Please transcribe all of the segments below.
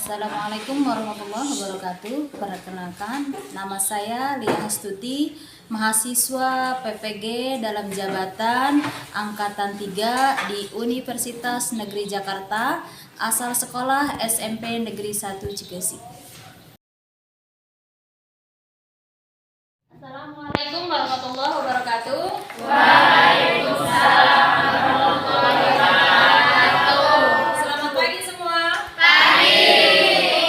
Assalamualaikum warahmatullahi wabarakatuh. Perkenalkan, nama saya Lia Hastuti, mahasiswa PPG dalam jabatan Angkatan 3 di Universitas Negeri Jakarta, asal sekolah SMP Negeri 1 Cikesi. Assalamualaikum warahmatullahi wabarakatuh. Waalaikumsalam. Selamat pagi semua.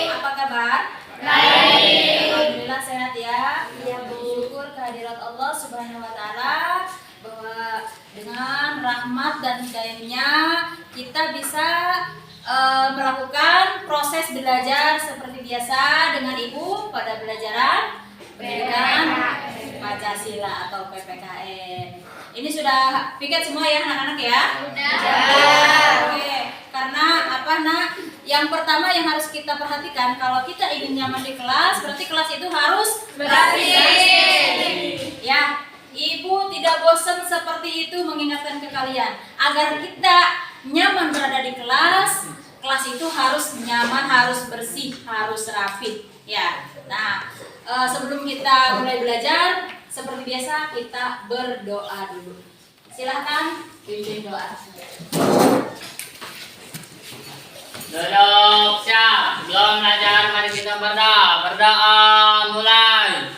Apa kabar? Baik. Alhamdulillah sehat ya. Bersyukur kehadirat Allah Subhanahu wa taala bahwa dengan rahmat dan hidayahnya kita bisa melakukan proses belajar seperti biasa dengan Ibu pada pelajaran pendidikan Pancasila atau PPKN. Ini sudah piket semua ya anak-anak ya? Sudah. Oke. Karena apa nak? Yang pertama yang harus kita perhatikan, kalau kita ingin nyaman di kelas, berarti kelas itu harus bersih. Ya, Ibu tidak bosan seperti itu mengingatkan ke kalian. Agar kita nyaman berada di kelas, kelas itu harus nyaman, harus bersih, harus rapi. Ya. Nah, sebelum kita mulai belajar, seperti biasa kita berdoa dulu. Silahkan pimpin doa. Duduk siap, belum belajar, mari kita berdoa. Berdoa mulai.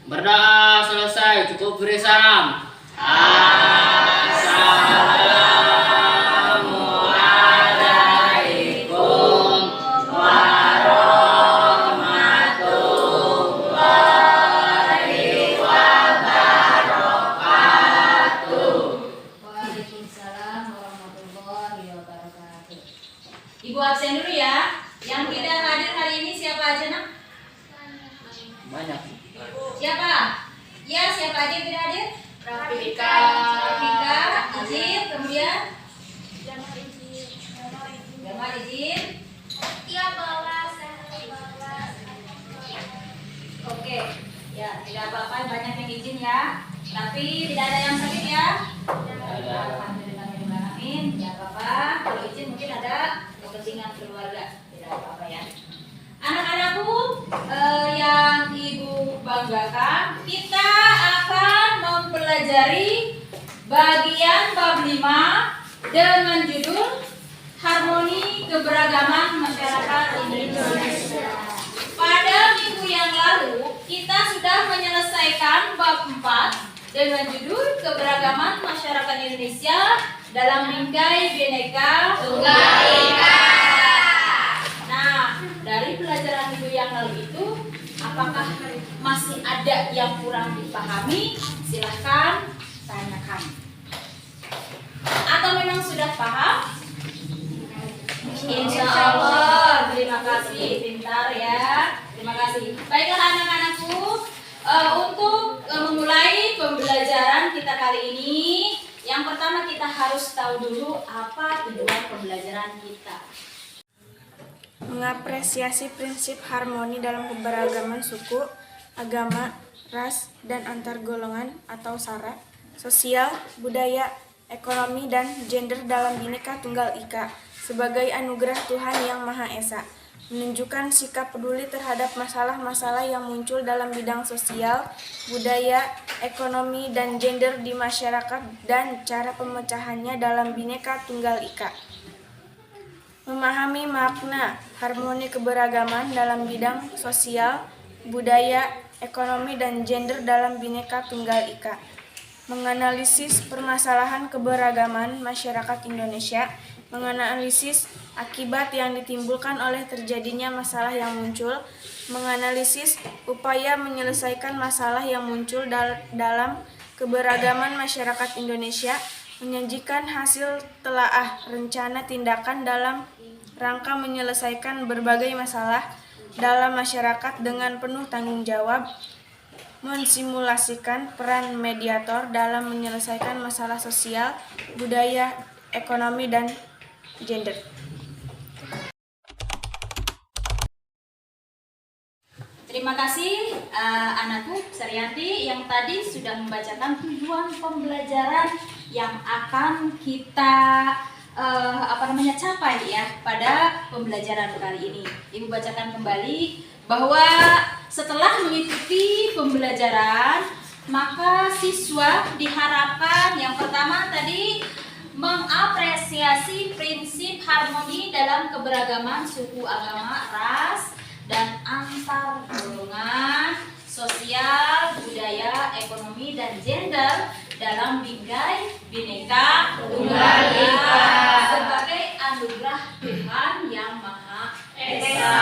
Berdoa selesai, cukup beri salam. Assalamualaikum warahmatullahi wabarakatuh. Waalaikumsalam warahmatullahi wabarakatuh. Ibu absen dulu ya. Yang tidak hadir hari ini siapa aja nak? Banyak. Siapa? Ya, siapa aja yang tidak hadir? Rafika, izin, kemudian izin. Jamal izin. Iya bawa, saya bawa. Oke, ya tidak apa-apa, banyak yang izin ya. Tapi tidak ada yang sakit ya. Alhamdulillahirrahmanirrahim. Tidak apa-apa. Kalau izin mungkin ada kepentingan keluarga. Tidak apa-apa ya. Anak-anakku yang Ibu banggakan, kita akan mempelajari bagian bab 5 dengan judul Harmoni Keberagaman Masyarakat Indonesia. Pada minggu yang lalu, kita sudah menyelesaikan bab 4 dengan judul Keberagaman Masyarakat Indonesia dalam Bingkai Bhinneka Tunggal Ika. Nah, dari pelajaran minggu yang lalu itu, apakah masih ada yang kurang dipahami? Silahkan tanyakan. Atau memang sudah paham? Insya Allah. Terima kasih, pintar ya. Terima kasih. Baiklah anak-anakku, untuk memulai pembelajaran kita kali ini, yang pertama kita harus tahu dulu apa tujuan pembelajaran kita. Mengapresiasi prinsip harmoni dalam keberagaman suku, agama, ras, dan antar golongan atau sara, sosial, budaya, ekonomi, dan gender dalam Bhinneka Tunggal Ika sebagai anugerah Tuhan Yang Maha Esa, menunjukkan sikap peduli terhadap masalah-masalah yang muncul dalam bidang sosial, budaya, ekonomi, dan gender di masyarakat dan cara pemecahannya dalam Bhinneka Tunggal Ika. Memahami makna harmoni keberagaman dalam bidang sosial, budaya, ekonomi, dan gender dalam Bhinneka Tunggal Ika. Menganalisis permasalahan keberagaman masyarakat Indonesia, menganalisis akibat yang ditimbulkan oleh terjadinya masalah yang muncul, menganalisis upaya menyelesaikan masalah yang muncul dalam keberagaman masyarakat Indonesia, menyajikan hasil telaah rencana tindakan dalam rangka menyelesaikan berbagai masalah dalam masyarakat dengan penuh tanggung jawab, mensimulasikan peran mediator dalam menyelesaikan masalah sosial, budaya, ekonomi, dan gender. Terima kasih anakku Saryanti yang tadi sudah membacakan tujuan pembelajaran yang akan kita capai ya pada pembelajaran kali ini. Ibu bacakan kembali bahwa setelah mengikuti pembelajaran, maka siswa diharapkan yang pertama tadi mengapresiasi prinsip harmoni dalam keberagaman suku, agama, ras, dan antar golongan, sosial, budaya, ekonomi, dan gender dalam bingkai Bhinneka Tunggal Ika sebagai anugerah Tuhan Yang Maha Esa.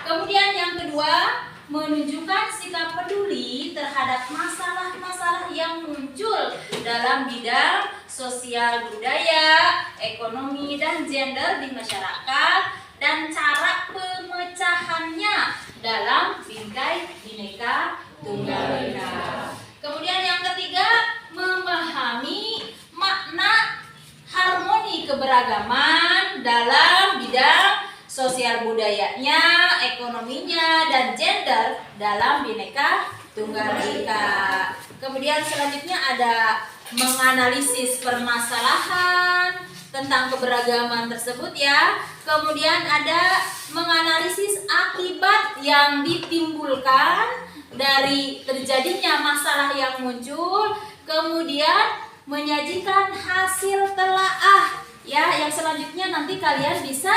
Kemudian yang kedua, menunjukkan sikap peduli terhadap masalah-masalah yang muncul dalam bidang sosial, budaya, ekonomi, dan gender di masyarakat dan cara pemecahannya dalam bingkai Bhinneka Tunggal Ika. Kemudian yang ketiga, memahami makna harmoni keberagaman dalam bidang sosial budayanya, ekonominya, dan gender dalam Bhinneka Tunggal Ika. Kemudian selanjutnya ada menganalisis permasalahan tentang keberagaman tersebut ya. Kemudian ada menganalisis akibat yang ditimbulkan dari terjadinya masalah yang muncul. Kemudian menyajikan hasil telaah ya. Yang selanjutnya nanti kalian bisa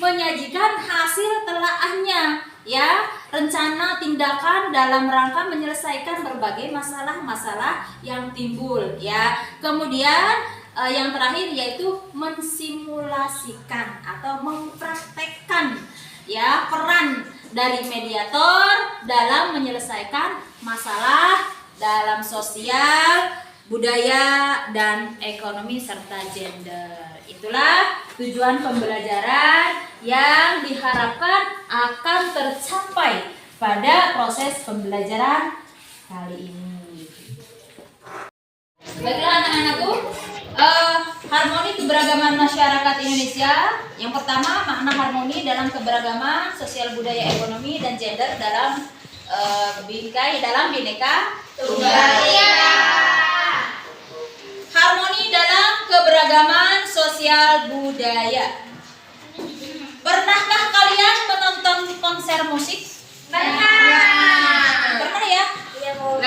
menyajikan hasil telaahnya ya, rencana tindakan dalam rangka menyelesaikan berbagai masalah-masalah yang timbul ya. Kemudian yang terakhir yaitu mensimulasikan atau mempraktekkan ya peran dari mediator dalam menyelesaikan masalah dalam sosial, budaya, dan ekonomi serta gender. Itulah tujuan pembelajaran yang diharapkan akan tercapai pada proses pembelajaran kali ini. Baiklah anak-anakku, harmoni keberagaman masyarakat Indonesia. Yang pertama, makna harmoni dalam keberagaman sosial, budaya, ekonomi, dan gender dalam Bhinneka Tunggal Ika. Harmoni dalam keberagaman sosial budaya. Pernahkah kalian menonton konser musik? Pernah. Pernah ya? Iya, Bu.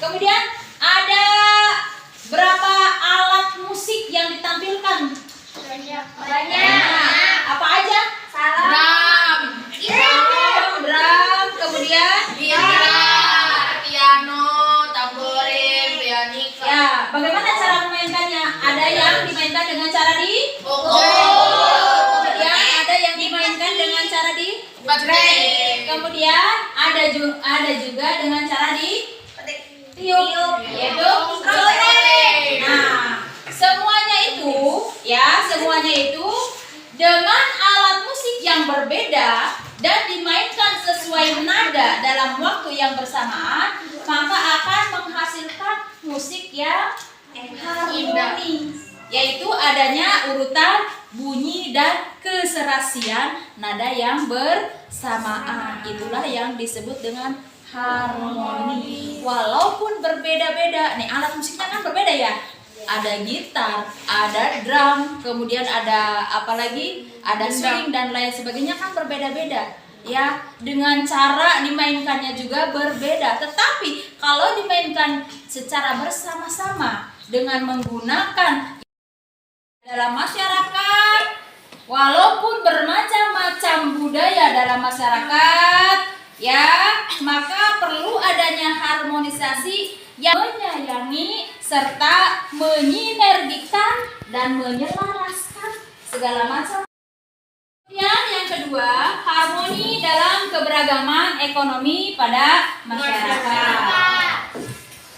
Kemudian ada berapa alat musik yang ditampilkan? Banyak. Apa aja? Salam. Drum, kemudian Piano, tamborin, pianika. ya, bagaimana cara memainkannya? Ada yang dimainkan dengan cara di kemudian ada yang dimainkan dengan cara di kemudian ada juga dengan cara di tiup, yaitu nah, semuanya itu dengan alat musik yang berbeda dan dimainkan sesuai nada dalam waktu yang bersamaan, maka akan menghasilkan musik yang harmoni, yaitu adanya urutan bunyi dan keserasian nada yang bersamaan. Itulah yang disebut dengan harmoni. Walaupun berbeda-beda, nih alat musiknya kan berbeda ya. Ada gitar, ada drum, kemudian ada apa lagi? Ada swing dan lain sebagainya, kan berbeda-beda. Ya, dengan cara dimainkannya juga berbeda. Tetapi kalau dimainkan secara bersama-sama dengan menggunakan dalam masyarakat, walaupun bermacam-macam budaya dalam masyarakat, ya, maka perlu adanya harmonisasi yang menyayangi serta menyinergikan dan menyelaraskan segala macam. Yang kedua, harmoni dalam keberagaman ekonomi pada masyarakat.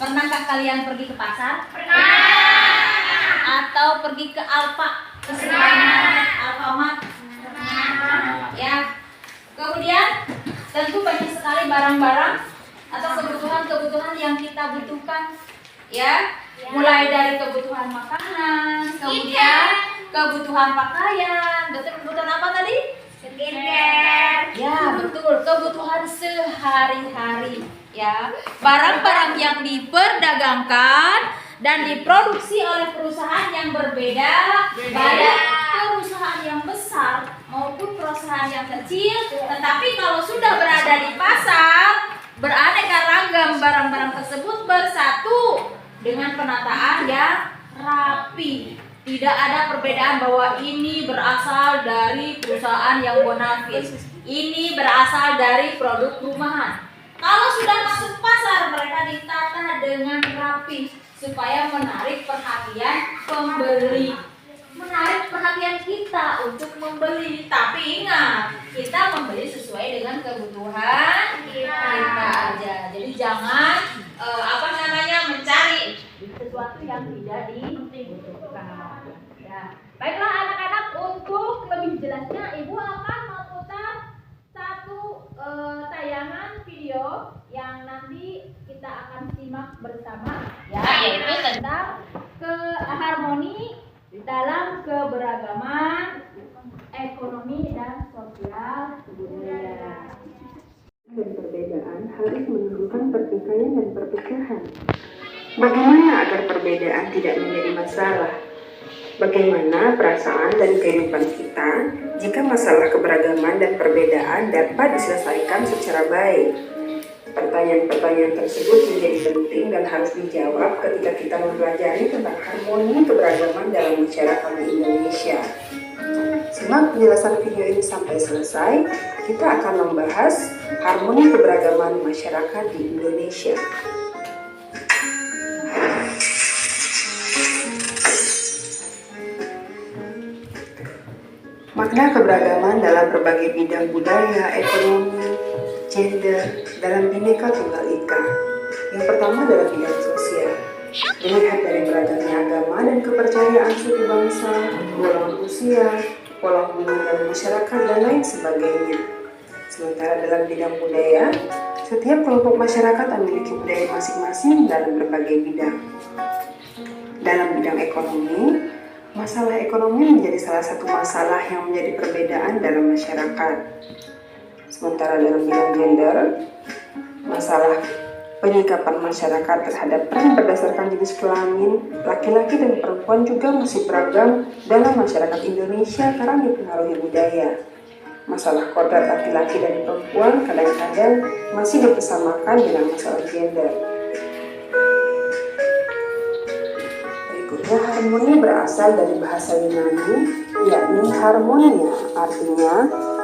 Pernahkah kalian pergi ke pasar? Pernah. Atau pergi ke Alfamart? Ya. Kemudian tentu banyak sekali barang-barang atau kebutuhan-kebutuhan yang kita butuhkan, ya. Mulai dari kebutuhan makanan, kemudian kebutuhan pakaian, kebutuhan apa tadi? Skincare. Ya, betul, kebutuhan sehari-hari, ya. Barang-barang yang diperdagangkan dan diproduksi oleh perusahaan yang berbeda perusahaan yang besar maupun perusahaan yang kecil, tetapi kalau sudah berada di pasar, beraneka ragam barang-barang tersebut bersatu dengan penataan yang rapi. Tidak ada perbedaan bahwa ini berasal dari perusahaan yang bonafit, ini berasal dari produk rumahan. Kalau sudah masuk pasar, mereka ditata dengan rapi supaya menarik perhatian pembeli, menarik perhatian kita untuk membeli. Tapi ingat, kita membeli sesuai dengan kebutuhan kita aja. Jadi jangan mencari sesuatu yang tidak dibutuhkan. Ya. Baiklah anak-anak, untuk lebih jelasnya Ibu akan memutar satu tayangan video yang nanti kita akan simak bersama, ya, yaitu tentang harmoni dalam keberagaman ekonomi dan sosial budaya. Dan perbedaan harus menimbulkan pertikaian dan perpecahan. Bagaimana agar perbedaan tidak menjadi masalah? Bagaimana perasaan dan kehidupan kita jika masalah keberagaman dan perbedaan dapat diselesaikan secara baik? Pertanyaan-pertanyaan tersebut menjadi penting dan harus dijawab ketika kita mempelajari tentang harmoni keberagaman dalam masyarakat di Indonesia. Simak penjelasan video ini sampai selesai. Kita akan membahas harmoni keberagaman masyarakat di Indonesia. Makna keberagaman dalam berbagai bidang budaya, ekonomi, gender, dalam Bhinneka Tunggal Ika. Yang pertama dalam bidang sosial. Dilihat dari beragamnya agama dan kepercayaan suku bangsa, golongan usia, pola hubungan dalam masyarakat, dan lain sebagainya. Sementara dalam bidang budaya, setiap kelompok masyarakat memiliki budaya masing-masing dalam berbagai bidang. Dalam bidang ekonomi, masalah ekonomi menjadi salah satu masalah yang menjadi perbedaan dalam masyarakat. Sementara dalam bidang gender, masalah penyikapan masyarakat terhadap peran berdasarkan jenis kelamin, laki-laki dan perempuan juga masih beragam dalam masyarakat Indonesia karena dipengaruhi budaya. Masalah kodrat laki-laki dan perempuan kadang-kadang masih dipersamakan dengan masalah gender. Berikutnya, harmoni berasal dari bahasa Yunani, yakni harmonia, artinya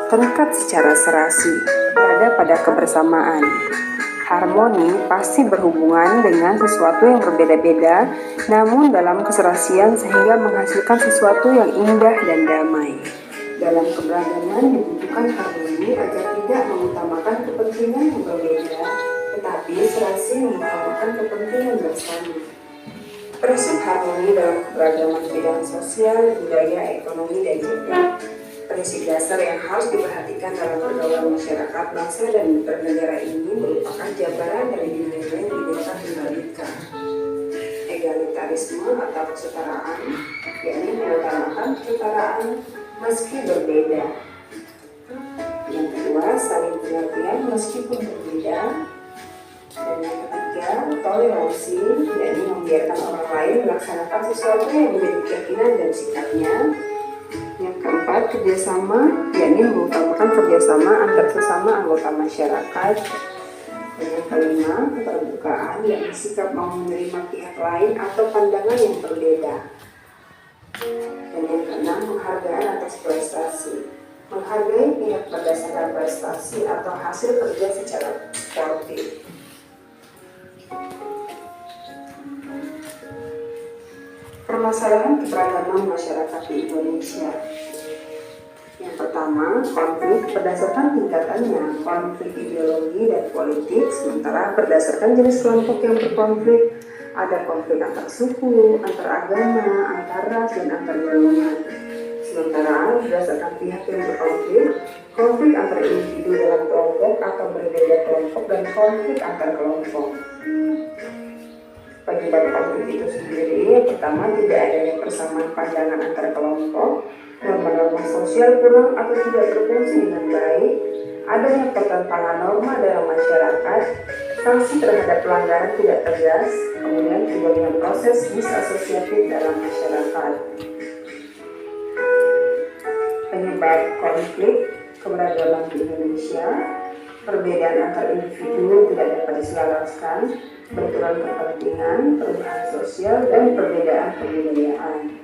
terikat secara serasi, berada pada kebersamaan. Harmoni pasti berhubungan dengan sesuatu yang berbeda-beda, namun dalam keserasian sehingga menghasilkan sesuatu yang indah dan damai. Dalam keberagaman dibutuhkan harmoni agar tidak mengutamakan kepentingan yang berbeda, tetapi serasi mengutamakan kepentingan bersama. Prinsip harmoni dalam keberagaman bidang sosial, budaya, ekonomi, dan gender. Prinsip dasar yang harus diperhatikan dalam pergaulan masyarakat, bangsa, dan bernegara ini merupakan jabaran dari nilai-nilai Bhinneka Tunggal Ika. Egalitarisme atau kesetaraan, yakni mengutamakan kesetaraan meski berbeda. Yang kedua, saling pengertian meskipun berbeda. Dan yang ketiga, toleransi, yakni membiarkan orang lain melaksanakan sesuatu yang menjadi keyakinan dan sikapnya. Yang keempat, kerjasama, yakni mengutamakan kerjasama antar sesama anggota masyarakat. Dan yang kelima, keterbukaan, yakni sikap mau menerima pihak lain atau pandangan yang berbeda. Dan yang keenam, penghargaan atas prestasi, menghargai pihak berdasarkan prestasi atau hasil kerja secara sportif. Permasalahan keberagaman masyarakat di Indonesia. Yang pertama, konflik berdasarkan tingkatannya, konflik ideologi dan politik, sementara berdasarkan jenis kelompok yang berkonflik, ada konflik antar suku, antar agama, antar ras, dan antar golongan. Sementara berdasarkan pihak yang berkonflik, konflik antar individu dalam kelompok atau berbeda kelompok, dan konflik antar kelompok. Penyebab konflik itu sendiri, yang pertama tidak adanya persamaan pandangan antar kelompok, norma-norma sosial kurang atau tidak berfungsi dengan baik, adanya pertentangan norma dalam masyarakat, sanksi terhadap pelanggaran tidak tegas, kemudian terjadinya proses disasosiatif dalam masyarakat. penyebab konflik keberagaman di Indonesia, perbedaan antar individu tidak dapat diselaraskan, benturan kepentingan, perubahan sosial, dan perbedaan kebudayaan.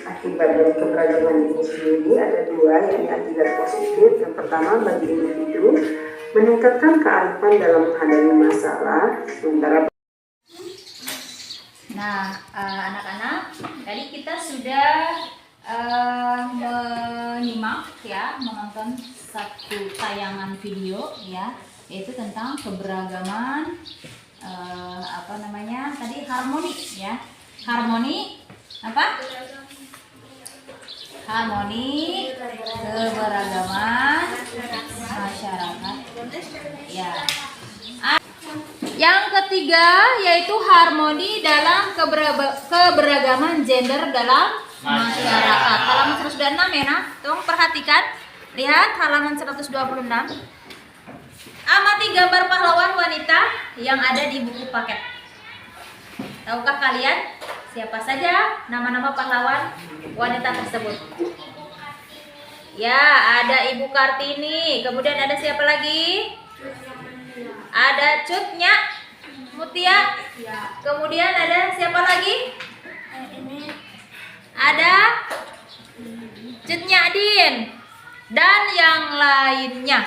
Akibat dari keberagaman ini sendiri ada dua, yakni akibat positif. Yang pertama, bagi individu meningkatkan kearifan dalam menghadapi masalah, sementara Nah, anak-anak, tadi kita sudah menyimak ya, menonton satu tayangan video ya, yaitu tentang keberagaman tadi harmoni ya. Harmoni apa? Harmoni keberagaman masyarakat. Ya. Yang ketiga yaitu harmoni dalam keberagaman gender dalam masyarakat. Halaman 126 ya, nah. Tolong perhatikan. Lihat halaman 126. Amati gambar pahlawan wanita yang ada di buku paket. Tahukah kalian siapa saja nama-nama pahlawan wanita tersebut? Ya, ada Ibu Kartini. Kemudian ada siapa lagi? Ada Cut Nyak Mutia. Kemudian ada siapa lagi? Ada Cut Nyak Din. Dan yang lainnya.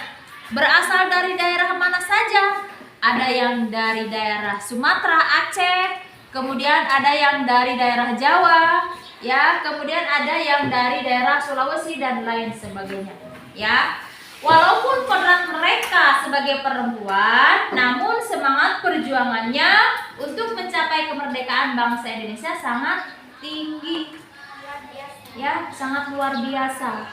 Berasal dari daerah mana saja? Ada yang dari daerah Sumatera, Aceh. Kemudian ada yang dari daerah Jawa. Ya, kemudian ada yang dari daerah Sulawesi dan lain sebagainya. Ya. Walaupun peran mereka sebagai perempuan, namun semangat perjuangannya untuk mencapai kemerdekaan bangsa Indonesia sangat tinggi. Ya, sangat luar biasa.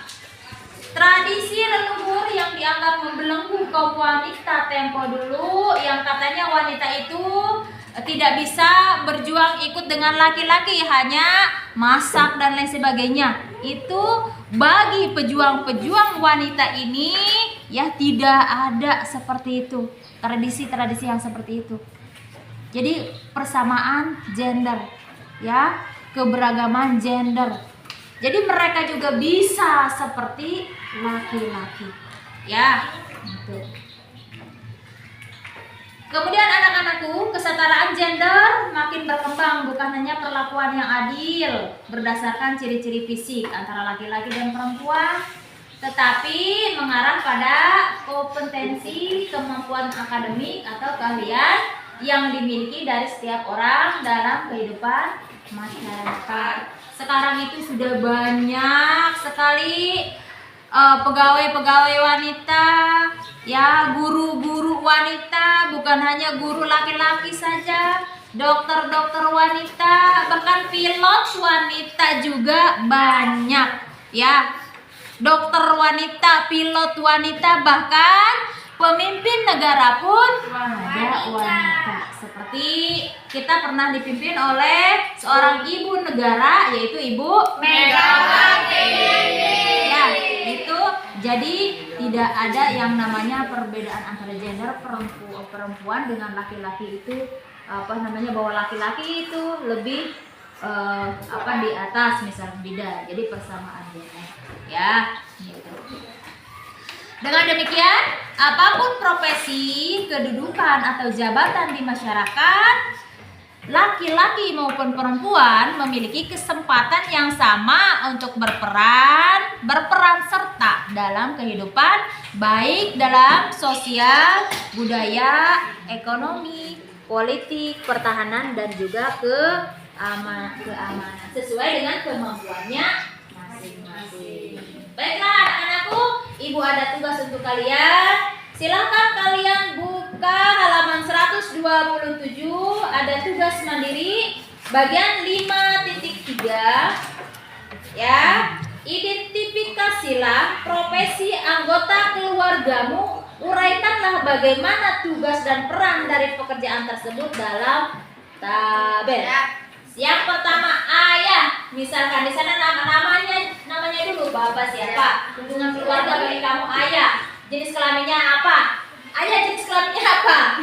Tradisi leluhur yang dianggap membelenggu kaum wanita tempo dulu, yang katanya wanita itu tidak bisa berjuang ikut dengan laki-laki, hanya masak dan lain sebagainya. Itu bagi pejuang-pejuang wanita ini ya tidak ada seperti itu. Tradisi-tradisi yang seperti itu. Jadi persamaan gender ya, keberagaman gender. Jadi mereka juga bisa seperti laki-laki. Ya, gitu. Kemudian anak-anakku, kesetaraan gender makin berkembang, bukan hanya perlakuan yang adil berdasarkan ciri-ciri fisik antara laki-laki dan perempuan, tetapi mengarah pada kompetensi, kemampuan akademik atau keahlian yang dimiliki dari setiap orang dalam kehidupan masyarakat. Sekarang itu sudah banyak sekali pegawai-pegawai wanita, ya, guru-guru wanita, bukan hanya guru laki-laki saja, dokter-dokter wanita, bahkan pilot wanita juga banyak, ya. Dokter wanita, pilot wanita, bahkan pemimpin negara pun ada wanita. Seperti kita pernah dipimpin oleh seorang ibu negara, yaitu Ibu Megawati. Ya, itu jadi tidak ada yang namanya perbedaan antara gender, perempuan dengan laki-laki itu bahwa laki-laki itu lebih di atas, misalnya beda. Jadi persamaan gender. Ya, gitu. Dengan demikian, apapun profesi, kedudukan atau jabatan di masyarakat, laki-laki maupun perempuan memiliki kesempatan yang sama untuk berperan serta dalam kehidupan, baik dalam sosial, budaya, ekonomi, politik, pertahanan, dan juga keamanan sesuai dengan kemampuannya masing-masing. Baiklah anak-anakku, ibu ada tugas untuk kalian. Silahkan kalian buka halaman 127, ada tugas mandiri bagian 5.3 ya. Identifikasilah profesi anggota keluargamu, uraikanlah bagaimana tugas dan peran dari pekerjaan tersebut dalam tabel. Yang pertama ayah, misalkan di sana namanya dulu bapak siapa, hubungan keluarga bagi kamu ayah, jenis kelaminnya apa, ayah jenis kelaminnya apa,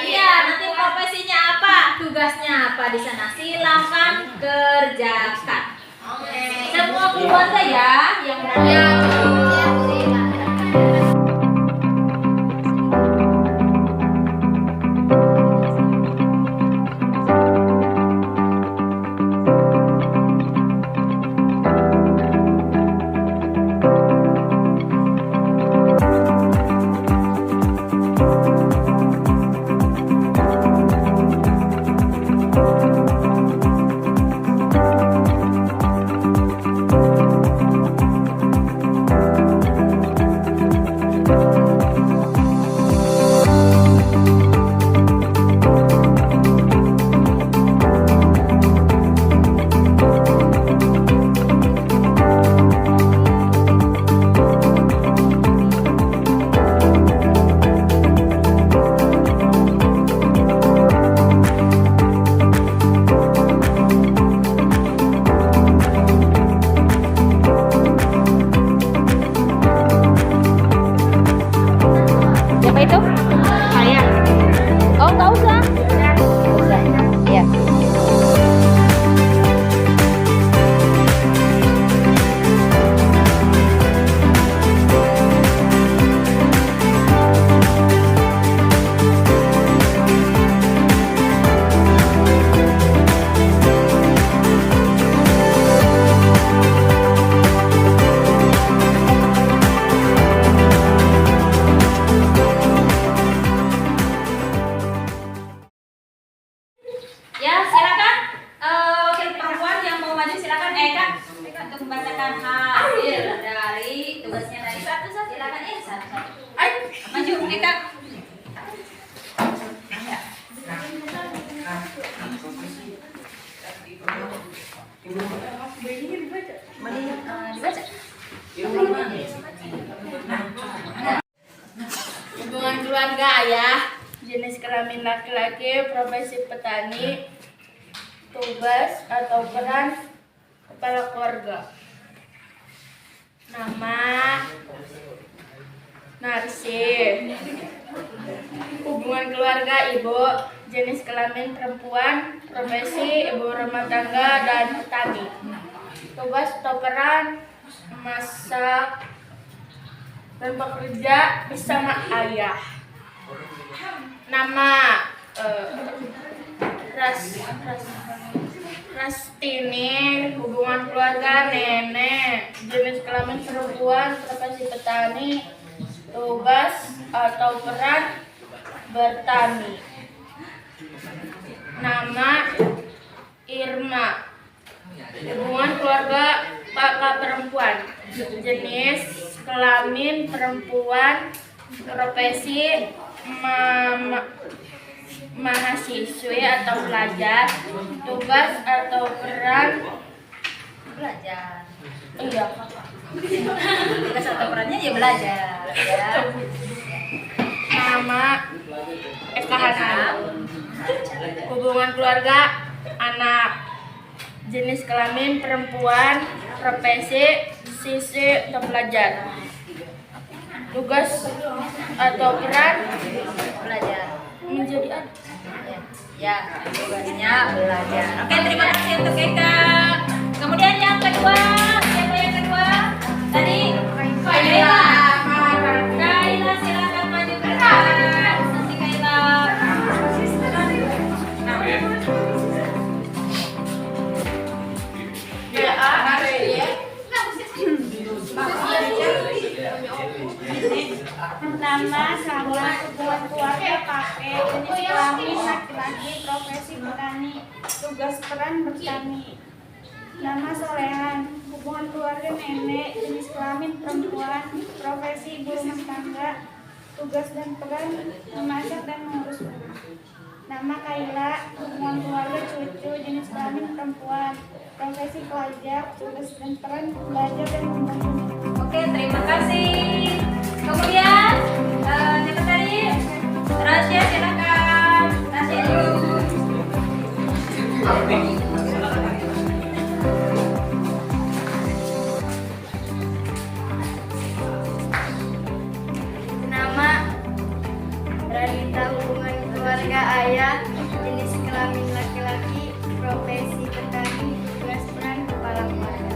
iya nanti profesinya apa, tugasnya apa di sana, silahkan kerjakan. Semua keluarga ya yang Ya, siapa itu? Saya. Oh, nggak usah. Usah. Ya. Ya, silakan. Wakil perempuan yang mau maju silakan. Kak, untuk membacakan hasil dari tugasnya dari satu. Silakan satu. Maju, Kak. Dibaca. hubungan keluarga ayah, jenis kelamin laki-laki, profesi petani, tugas atau peran kepala keluarga. Nama Narsih. Hubungan keluarga ibu, jenis kelamin perempuan, profesi ibu rumah tangga dan petani. Tugas atau peran masak dan bekerja bersama ayah. Nama Rastini. Hubungan keluarga nenek, jenis kelamin perempuan, profesi petani, tugas atau peran bertani. Nama Irma. Hubungan keluarga kakak perempuan, jenis kelamin perempuan, profesi mahasiswi atau pelajar, tugas atau peran Belajar. iya Tugas atau perannya ya belajar. Ya. nama Eka Hanan. Hubungan keluarga anak, jenis kelamin perempuan, profesi siswi atau pelajar, tugas atau peran Belajar. menjadi anak. Ya, tugasnya belajar. Oke, terima kasih untuk Eka. Kemudian yang kedua, siapa yang kedua? Tadi Kaila. Kaila, silakan maju ke depan. Nanti Kaila. Nama sama hubungan keluarga kakek, jenis kelamin laki-laki, profesi petani, tugas peran bertani. Nama Solehan, hubungan keluarga nenek, jenis kelamin perempuan, profesi ibu rumah tangga, tugas dan peran memasak dan mengurus rumah. Nama Kaila, hubungan keluarga cucu, jenis kelamin perempuan, profesi pelajar, tugas dan peran belajar dan membantu. Oke, terima kasih. Kemudian, sekretari Rasya, silakan. Rasya dulu. Nama Ranita, hubungan keluarga ayah, jenis kelamin laki-laki, profesi petani, tugas peran kepala keluarga.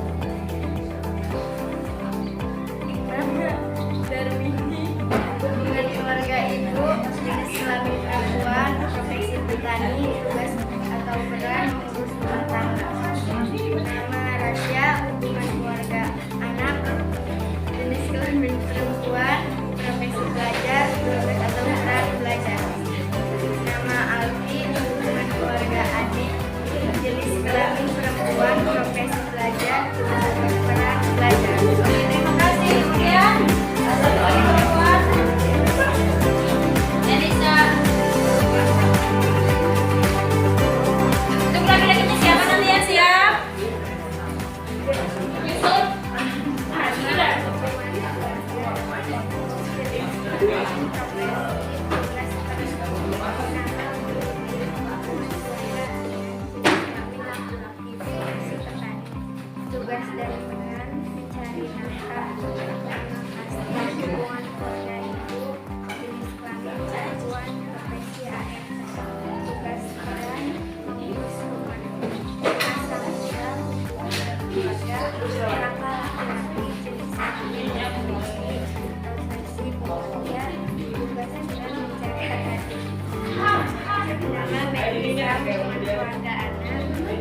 keluarga anak,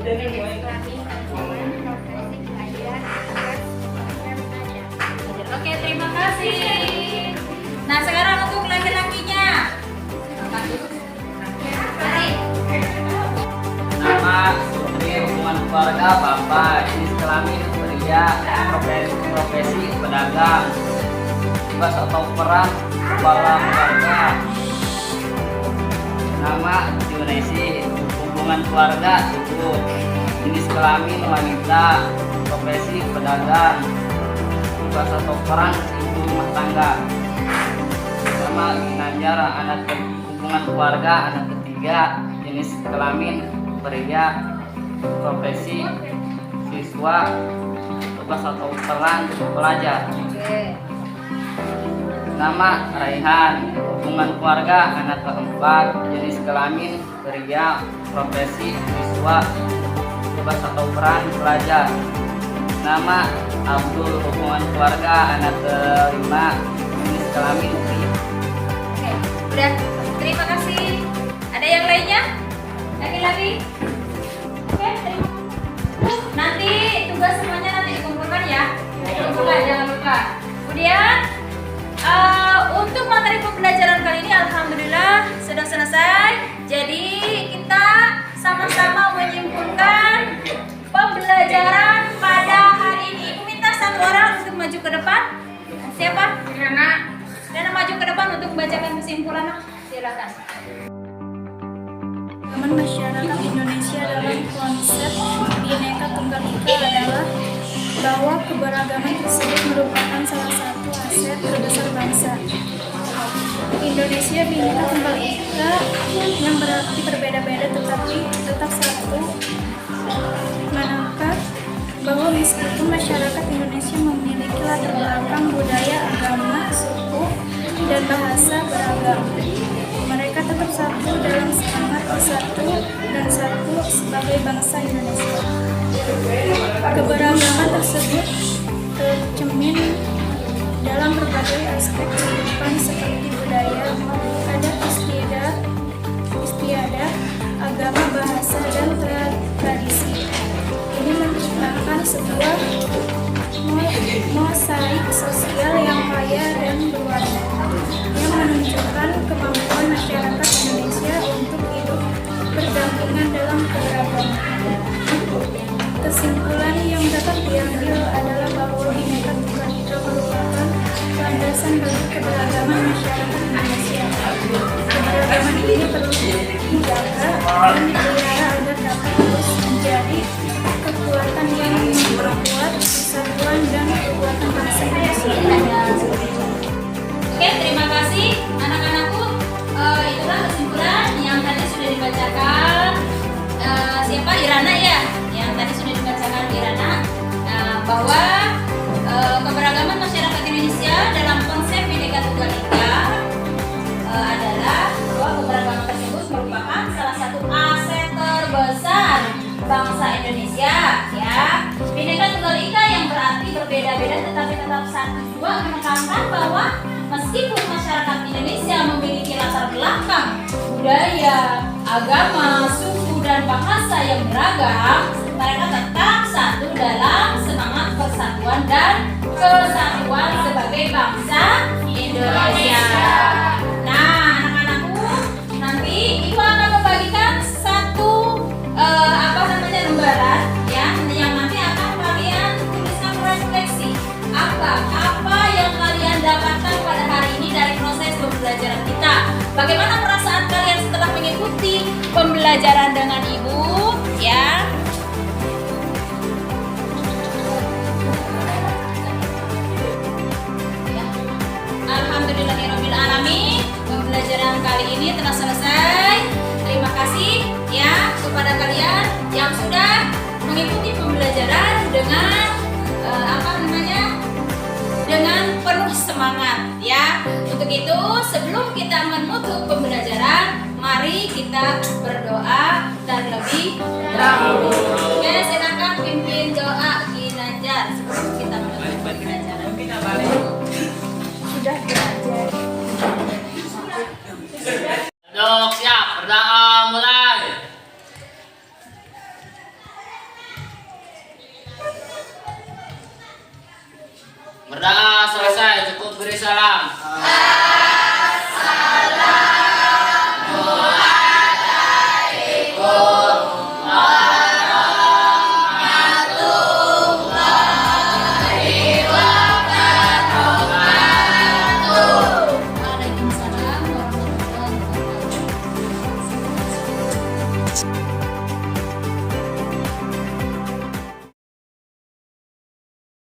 jenis kelamin, perempuan, profesi, pelajar, tugas, dan belajar. Oke, terima kasih. Nah, sekarang untuk laki-lakinya. Mari. Nama, Sutri, hubungan keluarga, Bapak, jenis kelamin, pria, profesi, pedagang, tugas atau peran, kepala keluarga. Nama, Yunesi, hubungan keluarga, ibu, jenis kelamin, wanita, profesi, pedagang, tugas atau peran, ibu rumah tangga. Nama, Ginanjar, hubungan keluarga, anak ketiga, jenis kelamin, pria, profesi, siswa, tugas atau peran, pelajar. Nama, Raihan, hubungan keluarga, anak keempat, jenis kelamin, pria, profesi, siswa, tugas atau peran, pelajar. Nama, Abdul, hubungan keluarga, anak kelima, jenis kelamin, pria. Oke, udah. Terima kasih. Ada yang lainnya? Lagi-lagi? Oke, terima kasih. Nanti tugas semuanya nanti dikumpulkan ya. Dikumpulkan, jangan lupa. Kemudian untuk materi pembelajaran kali ini alhamdulillah sudah selesai. Jadi kita sama-sama menyimpulkan pembelajaran pada hari ini. Ibu minta satu orang untuk maju ke depan. Siapa? Rena maju ke depan untuk membacakan kesimpulan. Silakan. Pengalaman masyarakat Indonesia dalam konsep Bhinneka Tunggal Ika adalah bahwa keberagaman tersebut merupakan salah satu aset terbesar bangsa. Indonesia Bhinneka Tunggal Ika yang berarti berbeda-beda tetapi tetap satu, menangkap bahwa meskipun masyarakat Indonesia memiliki latar belakang budaya, agama, suku, dan bahasa beragam, mereka tetap satu dalam semangat bersatu dan satu sebagai bangsa Indonesia. Keberagaman tersebut tercermin dalam berbagai aspek kehidupan seperti budaya, adat istiadat, agama, bahasa, dan tradisi. Ini menciptakan sebuah mosaik sosial yang kaya dan berwarna, yang menunjukkan kemampuan masyarakat Indonesia untuk hidup berdampingan dalam keberagaman. Kesimpulan yang dapat diambil adalah bahwa Bhinneka Tunggal Ika merupakan landasan bagi keberagaman masyarakat Indonesia. Keberagaman ini perlu dijaga dan dipelihara agar dapat terus menjadi kekuatan yang memperkuat persatuan dan kekuatan bangsa Indonesia. Oke, terima kasih anak-anakku. Itulah kesimpulan yang tadi sudah dibacakan. Siapa? Irana ya? Yang tadi sudah dibacakan Irana, bahwa keberagaman masyarakat Indonesia dalam konsep Bhinneka Tunggal Ika adalah bahwa keberagaman tersebut merupakan salah satu aset terbesar bangsa Indonesia, ya. Bhinneka Tunggal Ika yang berarti berbeda-beda tetapi tetap satu juga menekankan bahwa meskipun masyarakat Indonesia memiliki latar belakang budaya, agama, suku, dan bahasa yang beragam, mereka tetap satu dalam semangat persatuan dan kesatuan sebagai bangsa Indonesia. Nah, anak-anakku, nanti Ibu akan membagikan satu lembaran ya, yang nanti akan kalian tuliskan refleksi apa yang kalian dapatkan pada hari ini dari proses pembelajaran kita. Bagaimana perasaan kalian setelah mengikuti pembelajaran dengan Ibu ya? Alhamdulillahirabbil alamin. Pembelajaran kali ini telah selesai. Terima kasih ya kepada kalian yang sudah mengikuti pembelajaran dengan dengan penuh semangat ya. Untuk itu sebelum kita menutup pembelajaran, mari kita berdoa terlebih dahulu. Oke, silakan pimpin doa Ginanjar sebelum kita menutup pembelajaran. Sudah belajar. Dok, siap, berdoa mulai. Waalaikumsalam. Waalaikumsalam warahmatullahi wabarakatuh.